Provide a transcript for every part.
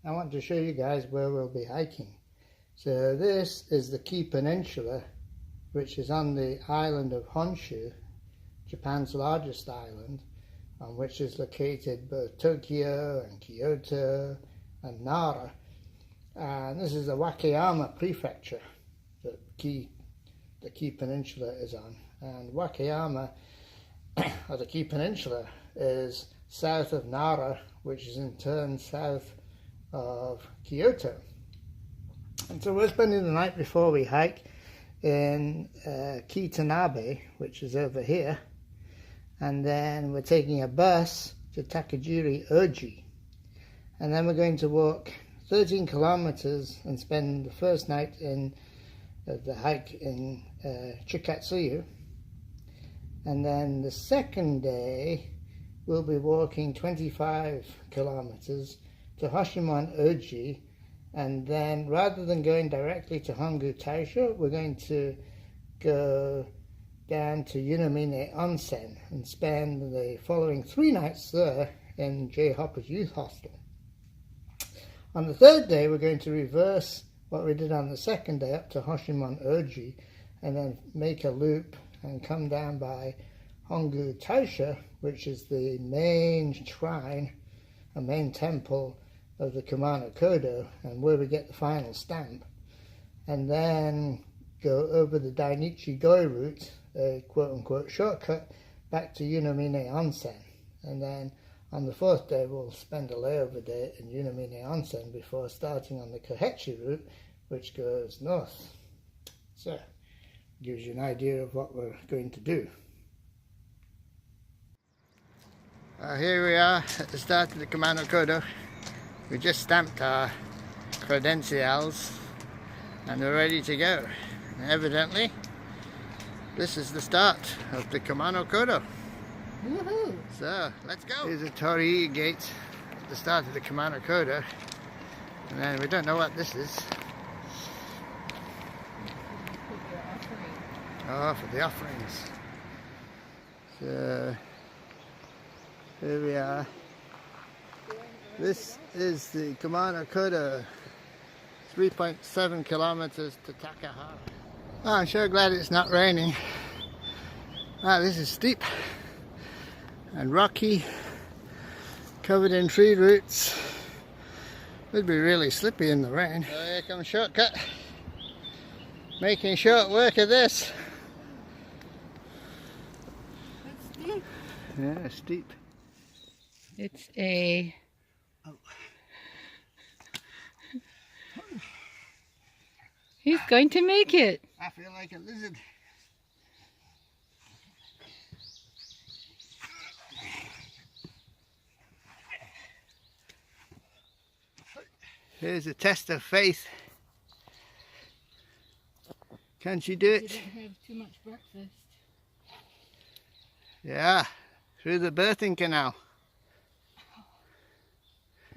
I want to show you guys where we'll be hiking. So this is the Kii Peninsula, which is on the island of Honshu, Japan's largest island, on which is located both Tokyo and Kyoto and Nara. And this is the Wakayama prefecture that the Kii Peninsula is on. And Wakayama, or the Kii Peninsula, is south of Nara, which is in turn south of Kyoto. And so we're spending the night before we hike in Kii-Tanabe, which is over here, and then we're taking a bus to Takijiri-oji, and then we're going to walk 13 kilometers and spend the first night in the hike in Chikatsuyu, and then the second day we'll be walking 25 kilometers to Hosshinmon-oji. And then, rather than going directly to Hongu Taisha, we're going to go down to Yunomine Onsen and spend the following 3 nights there in J. Hopper's Youth Hostel. On the third day, we're going to reverse what we did on the second day up to Hosshinmon-oji, and then make a loop and come down by Hongu Taisha, which is the main shrine, a main temple of the Kumano-Kodo, and where we get the final stamp, and then go over the dainichi-goe route, a quote-unquote shortcut, back to Yunomine Onsen. And then on the fourth day we'll spend a layover day in Yunomine Onsen before starting on the Kahechi route, which goes north. So, gives you an idea of what we're going to do. Here we are at the start of the Kumano-Kodo. We just stamped our credentials and we're ready to go. And evidently, this is the start of the Kumano-Kodo. Woohoo! So, let's go! Here's the Torii gate at the start of the Kumano-Kodo. And then we don't know what this is. Oh, for the offerings. So, here we are. This is the Kumano-Kodo, 3.7 kilometers to Takahara. Oh, I'm sure glad it's not raining. Ah, this is steep and rocky, covered in tree roots. Would be really slippy in the rain. So here comes shortcut. Making short work of this. It's steep. Yeah, steep. It's a... Oh. He's going to make it. I feel like a lizard. Here's a test of faith. Can she do it? She didn't have too much breakfast. Yeah, through the birthing canal.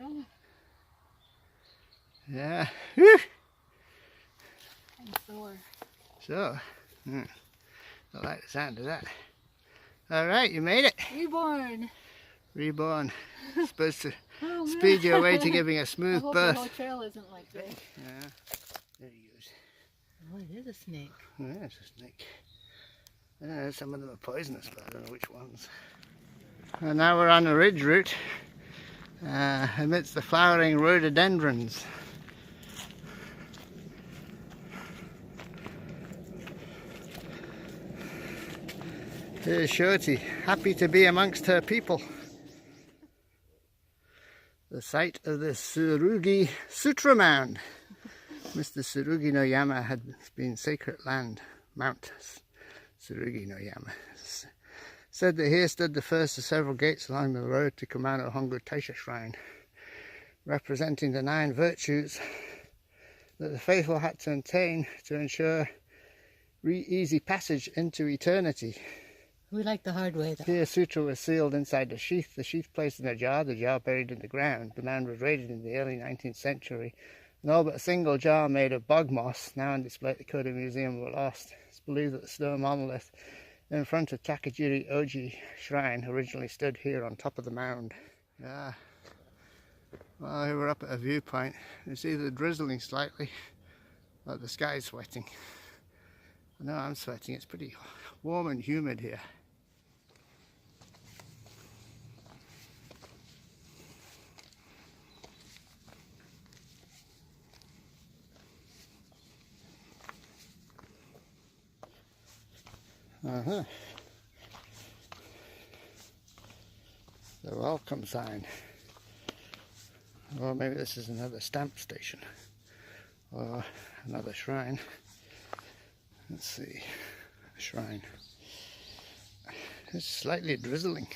Oh. Yeah. Whew. I'm sore. So, I like the sound of that. Alright, you made it. Reborn. Reborn. Supposed to speed your way to giving a smooth birth. I hope the hotel isn't like this. Yeah, there he goes. Oh, it is a snake. Yeah, it's a snake. I don't know, some of them are poisonous, but I don't know which ones. And now we're on a ridge route amidst the flowering rhododendrons. Here's Shorty, happy to be amongst her people. The site of the Tsurugi Sutra Mound. Mr. Tsurugi no Yama had been sacred land, Mount Tsurugi no Yama. Said that here stood the first of several gates along the road to Kumano-Hongu Taisha Shrine, representing the 9 virtues that the faithful had to attain to ensure easy passage into eternity. We like the hard way, though. Here, sutra was sealed inside the sheath placed in a jar, the jar buried in the ground. The mound was raided in the early 19th century, and all but a single jar made of bog moss, now on display at the Kodo Museum, were lost. It's believed that the stone monolith in front of Takijiri-oji shrine originally stood here on top of the mound. Yeah. Well, we're up at a viewpoint. It's either drizzling slightly or the sky's sweating. I know I'm sweating. It's pretty warm and humid here. The welcome sign. Or maybe this is another stamp station or another shrine. Let's see, a shrine. It's slightly drizzling.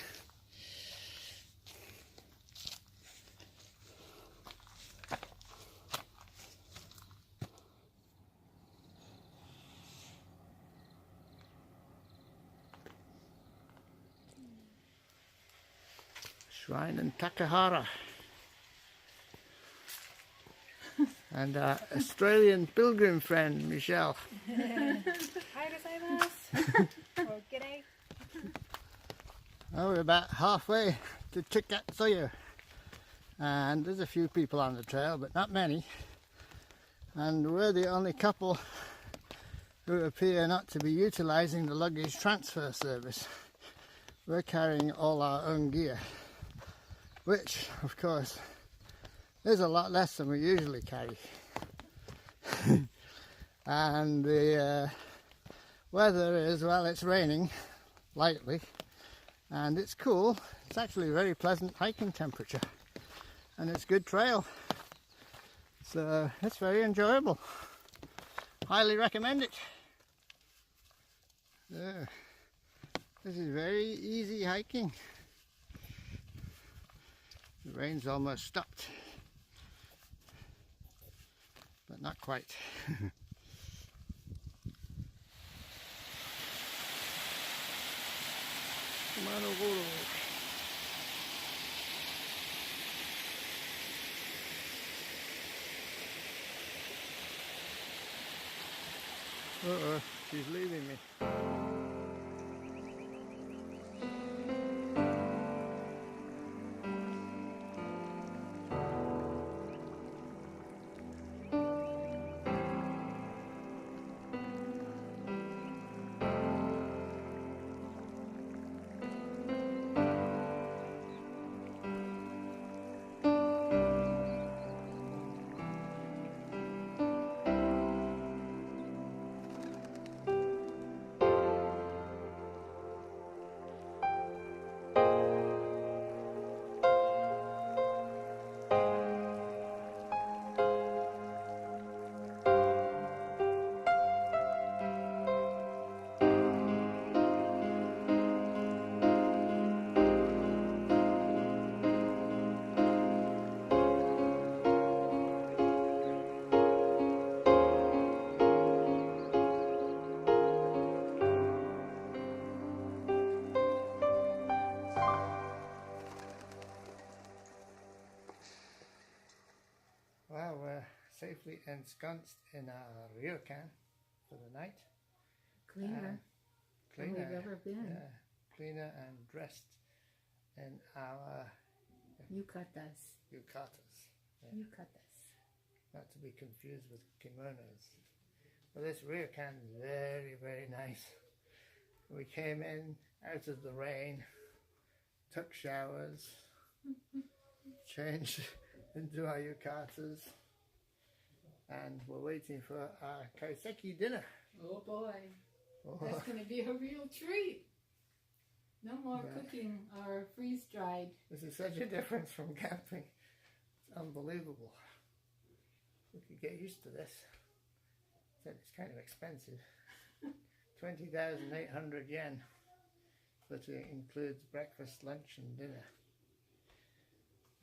Shrine in Takahara. And our Australian pilgrim friend, Michelle. Hi, gozaimasu. Or g'day. Oh, we're about halfway to Chikatsuyu. And there's a few people on the trail, but not many. And we're the only couple who appear not to be utilizing the luggage transfer service. We're carrying all our own gear, which, of course, is a lot less than we usually carry. And the weather is, well, it's raining lightly and it's cool. It's actually a very pleasant hiking temperature and it's good trail. So it's very enjoyable. Highly recommend it. So, this is very easy hiking. The rain's almost stopped, but not quite. Kumano-Kodo. Uh-oh, she's leaving me. Well, we're safely ensconced in our Ryokan for the night. Cleaner than we've ever been. Yeah, cleaner and dressed in our Yukatas. yukatas. Yeah. Yukatas. Not to be confused with kimonos. Well, this Ryokan is very, very nice. We came in out of the rain, took showers, changed into our yukatas, and we're waiting for our kaiseki dinner. Oh boy, Oh, that's going to be a real treat. No more Yeah. cooking or freeze-dried. this is such a difference from camping. It's unbelievable. We could get used to this. Except it's kind of expensive. 20,800 yen, but it includes breakfast, lunch and dinner.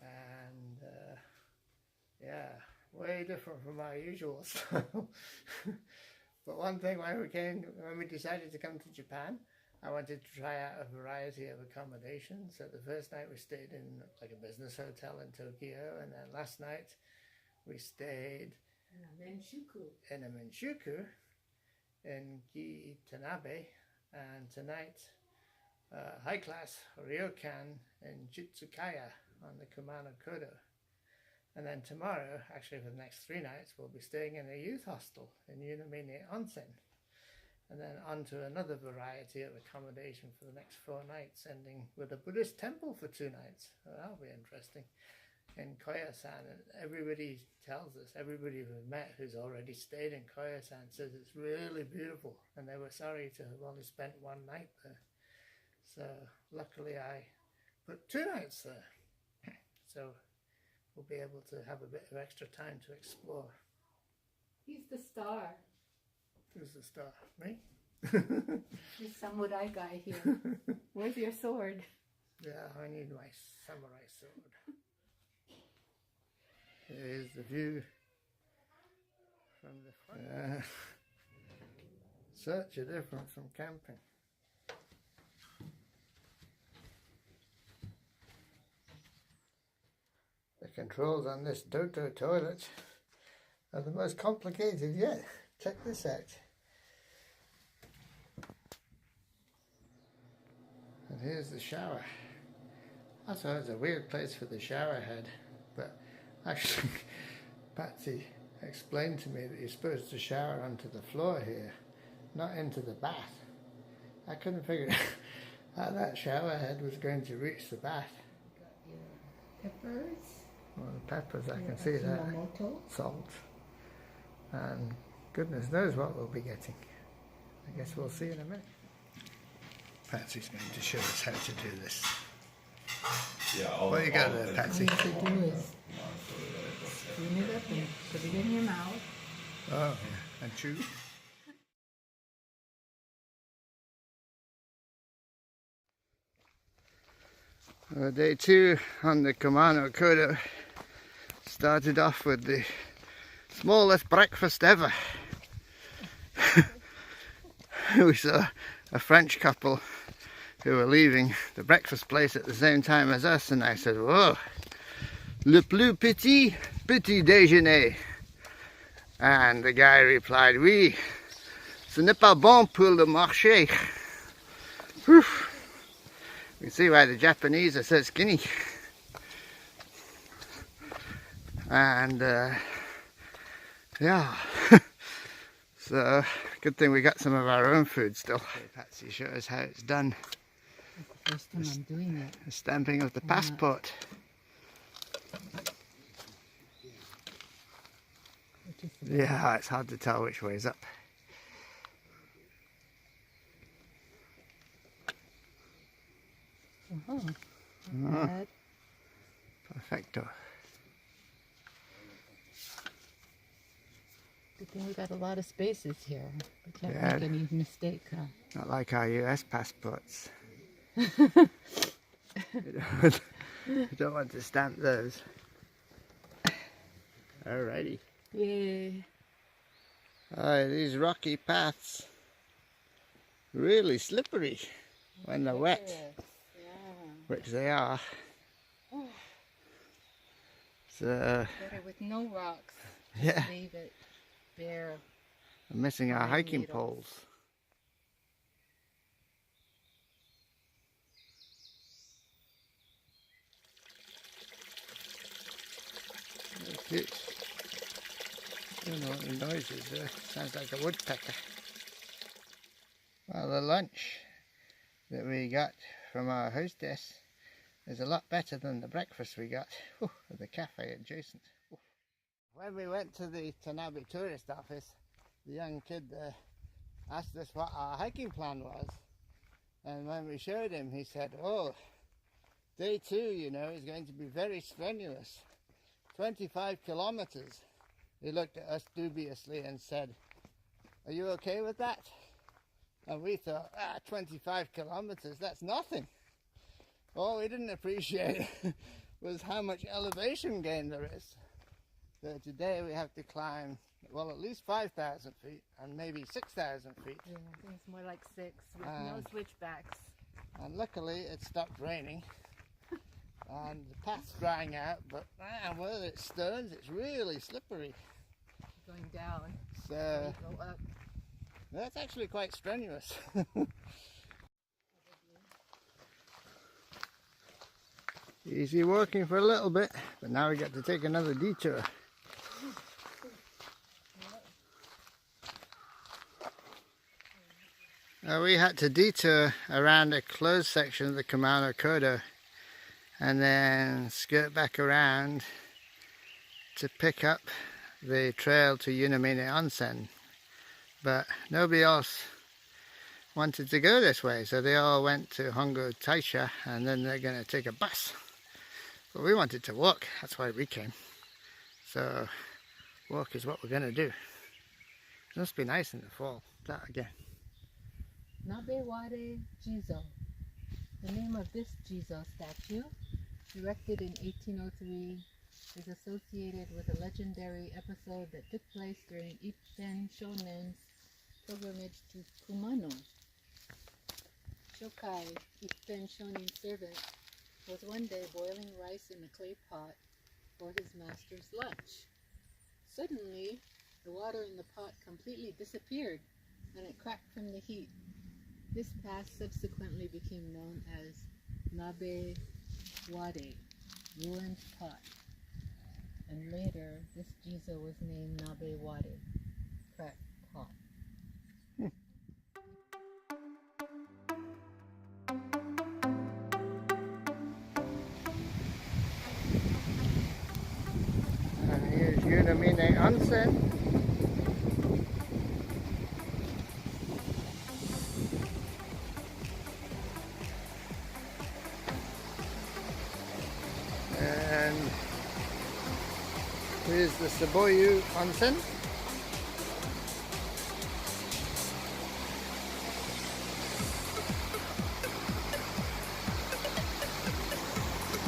And yeah, way different from our usual style. But one thing when we decided to come to Japan, I wanted to try out a variety of accommodations. So the first night we stayed in like a business hotel in Tokyo, and then last night we stayed in a Minshuku in Kii-Tanabe, and tonight high class Ryokan in Jitsukaya on the Kumano-Kodo. And then tomorrow, actually for the next 3 nights, we'll be staying in a youth hostel in Unamine Onsen. And then on to another variety of accommodation for the next 4 nights, ending with a Buddhist temple for 2 nights. So that'll be interesting. In Koyasan, and everybody tells us, everybody we've met who's already stayed in Koyasan says it's really beautiful, and they were sorry to have only spent 1 night there. So luckily I put 2 nights there, so we'll be able to have a bit of extra time to explore. He's the star. Who's the star? Me? This samurai guy here. Where's your sword? Yeah, I need my samurai sword. Here's the view from the front. Such a difference from camping. The controls on this Doto toilet are the most complicated yet. Check this out. And here's the shower. I thought it was a weird place for the shower head, but actually Patsy explained to me that you're supposed to shower onto the floor here, not into the bath. I couldn't figure out how that shower head was going to reach the bath. Got your peppers. Well, the peppers, I can see that. Salt. And goodness knows what we'll be getting. I guess we'll see in a minute. Patsy's going to show us how to do this. Yeah, What you got there, Patsy? All you have to do is spoon it up and put it in your mouth. Oh, yeah. And chew. Day 2 on the Kumano-Kodo started off with the smallest breakfast ever. We saw a French couple who were leaving the breakfast place at the same time as us, and I said, "Whoa, le plus petit déjeuner." And the guy replied, "Oui, ce n'est pas bon pour le marché." Whew. You can see why the Japanese are so skinny. And yeah, so good thing we got some of our own food still. Okay, Patsy, show us how it's done. First time I'm doing it. The stamping of the passport. Yeah, it's hard to tell which way is up. Oh, not bad. Perfecto. Good thing we got a lot of spaces here. We can't Yeah. make any mistake, huh? Not like our US passports. You don't want to stamp those. Alrighty. Yay. These rocky paths, really slippery when they're wet, Yeah. which they are. So, Better with no rocks. yeah, Leave it bare. I'm missing our Pine hiking needles. poles. Very cute. I don't know what the noise is there. Sounds like a woodpecker. Well, the lunch that we got from our hostess is a lot better than the breakfast we got at the cafe adjacent. When we went to the Tanabe tourist office, the young kid there asked us what our hiking plan was, and when we showed him, he said, "Oh, day 2, you know, is going to be very strenuous, 25 kilometers." He looked at us dubiously and said, "Are you okay with that?" And we thought, 25 kilometers, that's nothing. All we didn't appreciate was how much elevation gain there is. So today we have to climb, well, at least 5,000 feet and maybe 6,000 feet. Yeah, I think it's more like 6 with no switchbacks. And luckily it stopped raining and the path's drying out, but where it's stones, it's really slippery. Going down. So You go up. that's actually quite strenuous. Easy walking for a little bit, but now we got to take another detour. We had to detour around a closed section of the Kumano-Kodo and then skirt back around to pick up the trail to Yunomine Onsen, but nobody else wanted to go this way, so they all went to Hongu Taisha and then they're going to take a bus. But we wanted to walk, that's why we came. So walk is what we're going to do. It must be nice in the fall. That again. Nabeware Jizo. The name of this Jizo statue, erected in 1803, is associated with a legendary episode that took place during Ippen Shonen's pilgrimage to Kumano. Shokai, Ippen Shonen's servant, was one day boiling rice in a clay pot for his master's lunch. Suddenly, the water in the pot completely disappeared and it cracked from the heat. This pass subsequently became known as Nabe Wade, ruined pot. And later, this Jizo was named Nabe Wade, cracked pot. And here's Yunomine Onsen. And here's the Saboyu Onsen.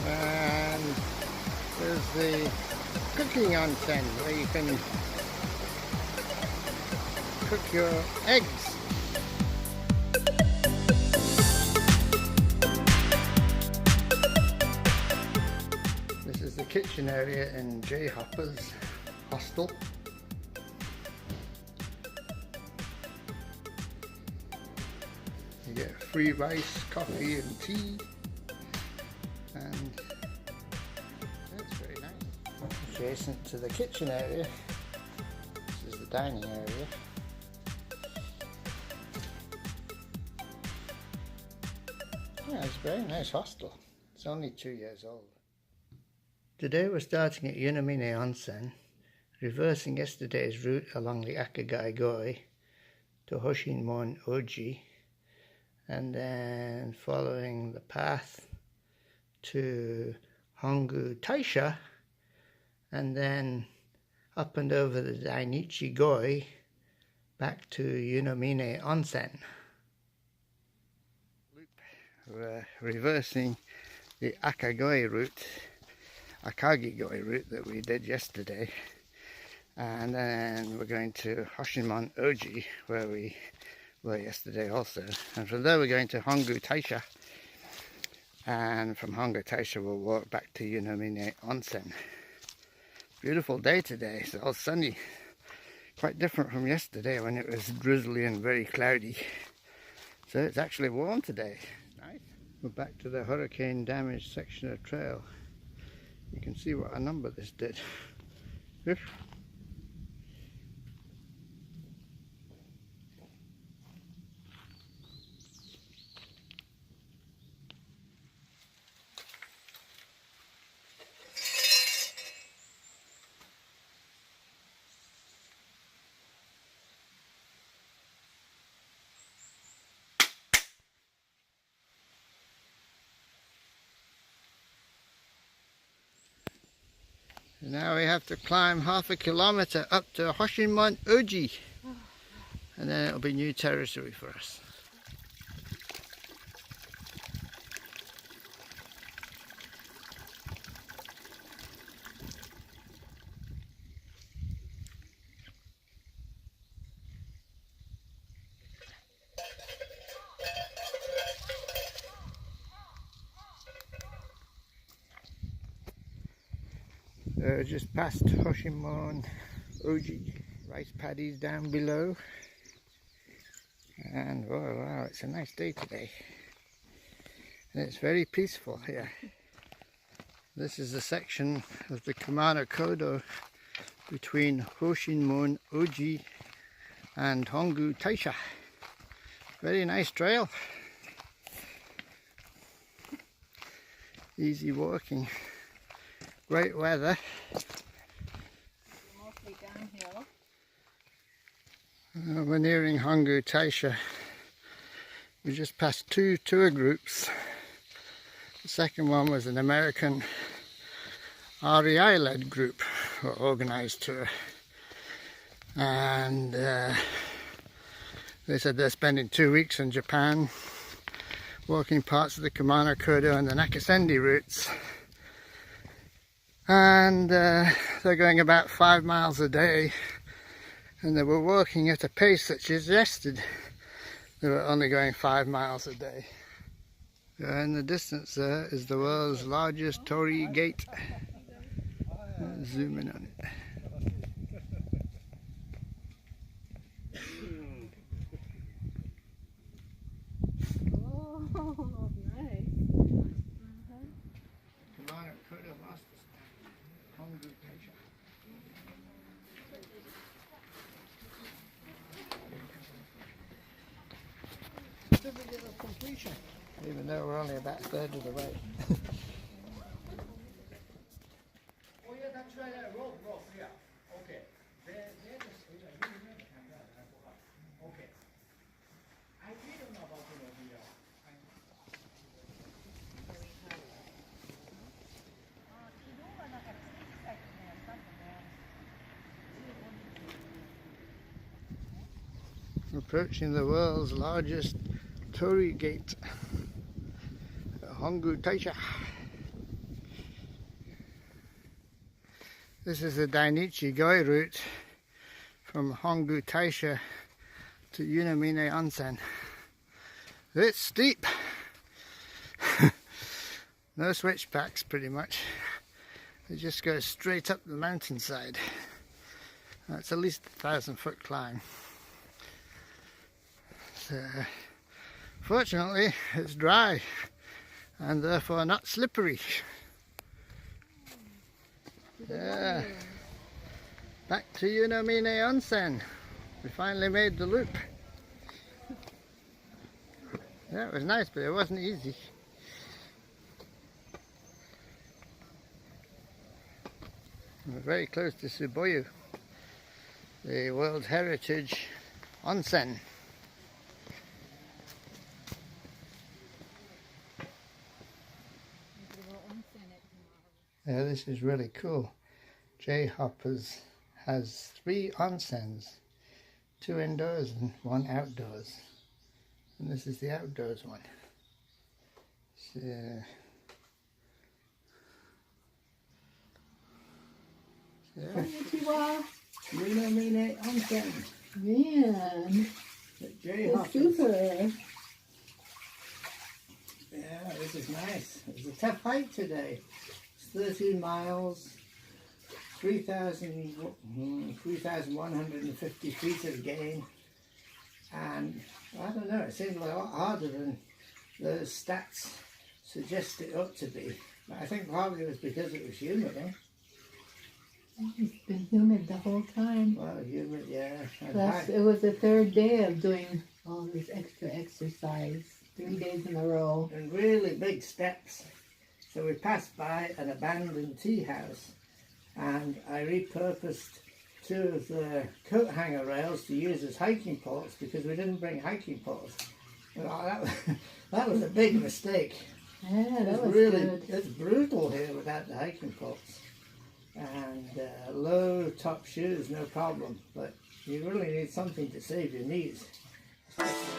And there's the cooking onsen where you can cook your eggs. This is the kitchen area in J. Hopper's hostel. You get free rice, coffee and tea, and that's very nice. Adjacent to the kitchen area, this is the dining area. Yeah, it's a very nice hostel. It's only 2 years old. Today we're starting at Yunomine Onsen, reversing yesterday's route along the akagi-goe to hosshinmon-oji, and then following the path to Hongu Taisha, and then up and over the dainichi-goe back to Yunomine Onsen. We're reversing the akagi-goe route that we did yesterday, and then we're going to Hosshinmon-oji where we were yesterday also, and from there we're going to Hongu Taisha, and from Hongu Taisha we'll walk back to Yunomine Onsen. Beautiful day today, it's all sunny, quite different from yesterday when it was drizzly and very cloudy. So it's actually warm today. Nice. We're back to the hurricane damaged section of trail. You can see what a number this did. Now we have to climb half a kilometre up to Hosshinmon-oji, and then it'll be new territory for us. Just past hosshinmon-oji, rice paddies down below, and oh wow, it's a nice day today, and it's very peaceful here. This is the section of the Kumano-Kodo between Hosshinmon-oji and Hongu Taisha. Very nice trail. Easy walking. Great weather. Mostly downhill. We're nearing Hongu Taisha. We just passed two tour groups. The second one was an American REI-led group, or organised tour. And they said they're spending 2 weeks in Japan, walking parts of the Kumano-Kodo and the Nakasendi routes. And they're going about 5 miles a day. And they were walking at a pace that suggested they were only going 5 miles a day. In the distance there is the world's largest torii gate. Zoom in on it. Oh, nice. Kumano-Kodo Hongu Taisha. Certificate of completion. Even though we're only about a third of the way. Oh yeah, that's right. Rope, yeah. Okay. Okay. I didn't know about the Approaching the world's largest torii gate, Hongu Taisha. This is the dainichi-goe route from Hongu Taisha to Yunamine Onsen. It's steep. No switchbacks pretty much. It just goes straight up the mountainside. It's at least 1,000-foot climb. So, fortunately it's dry and therefore not slippery. Yeah. Back to Yunamine Onsen. We finally made the loop. Yeah, it was nice, but it wasn't easy. We're very close to Tsuboyu, the World Heritage Onsen. Yeah, this is really cool. J Hoppers has 3 onsens, 2 indoors and 1 outdoors. And this is the outdoors one. So, Yunamine Onsen. Man, J Hoppers. super. Yeah, this is nice. It was a tough hike today. It's 13 miles, 3,150 feet of gain. And I don't know, it seemed a lot harder than those stats suggest it ought to be. But I think probably it was because it was humid, eh? It's been humid the whole time. Well, humid, yeah. Plus, it was the 3rd day of doing all this extra exercise. 3 days in a row. And really big steps. So we passed by an abandoned tea house, and I repurposed 2 of the coat hanger rails to use as hiking poles because we didn't bring hiking poles. Well, that was a big mistake. Yeah, that was really good. It's brutal here without the hiking poles. And low top shoes, no problem, but you really need something to save your knees. Especially